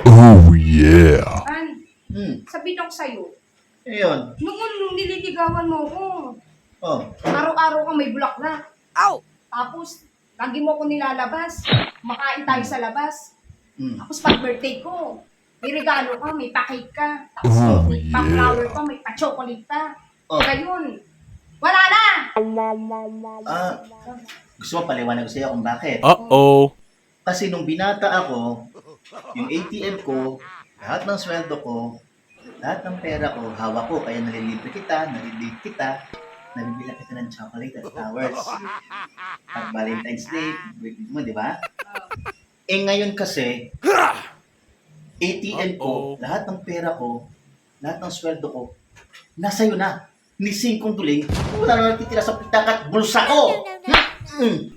Oh yeah. An, sabihin ko sa'yo, Ayun. nung nililigawan mo ko, Oh. araw-araw kang may bulaklak. Ow! Tapos, lagi mo ko nilalabas. Makain tayo sa labas. Mm. Tapos pag birthday ko, may regalo ka, may pa-cake ka. Tapos Oh, may pa-flower yeah. ka, may pa-chocolate pa. Oh. Ngayon, wala na! Ah, gusto mo paliwanag ko sa'yo kung bakit? Uh-oh. Kasi nung binata ako, yung ATM ko, lahat ng sweldo ko, lahat ng pera ko, hawak ko. Kaya nalilibre kita, nalilibre kita, nabibila kita ng chocolate at flowers. Pag Valentine's Day, birthday mo, di ba? Eh ngayon kasi, ATM ko, lahat ng pera ko, lahat ng sweldo ko, nasa'yo na. Ni singkong duling, wala na natitira sa pitak at bulsa ko. Mm.